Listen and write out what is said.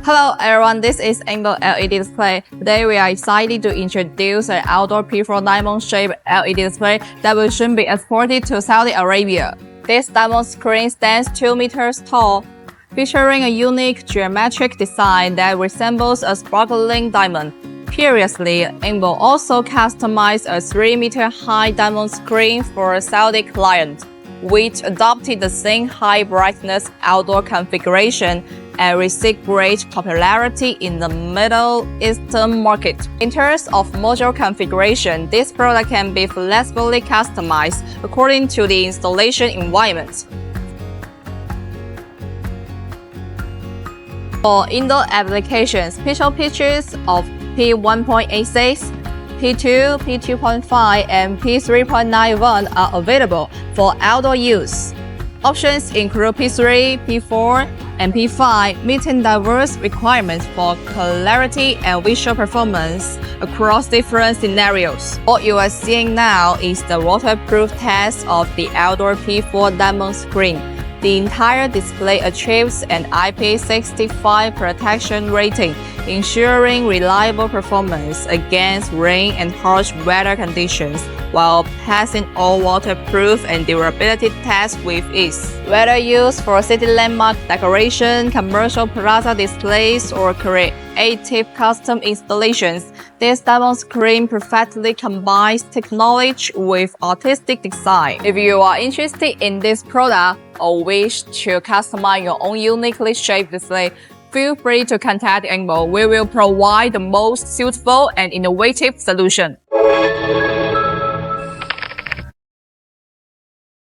Hello everyone, this is Enbon LED display. Today we are excited to introduce an outdoor P4 diamond-shaped LED display that will soon be exported to Saudi Arabia. This diamond screen stands 2 meters tall, featuring a unique geometric design that resembles a sparkling diamond. Previously, Enbon also customized a 3-meter high diamond screen for a Saudi client, which adopted the same high brightness outdoor configuration and received great popularity in the Middle Eastern market. In terms of module configuration, this product can be flexibly customized according to the installation environment. For indoor applications, pixel pitches of P1.86, P2, P2.5, and P3.91 are available for outdoor use. Options include P3, P4, and P5, meeting diverse requirements for clarity and visual performance across different scenarios. What you are seeing now is the waterproof test of the outdoor P4 diamond screen. The entire display achieves an IP65 protection rating, ensuring reliable performance against rain and harsh weather conditions, while passing all waterproof and durability tests with ease. Whether used for city landmark decoration, commercial plaza displays, or creative custom installations, this diamond screen perfectly combines technology with artistic design. If you are interested in this product or wish to customize your own uniquely shaped display, feel free to contact Enbon. We will provide the most suitable and innovative solution.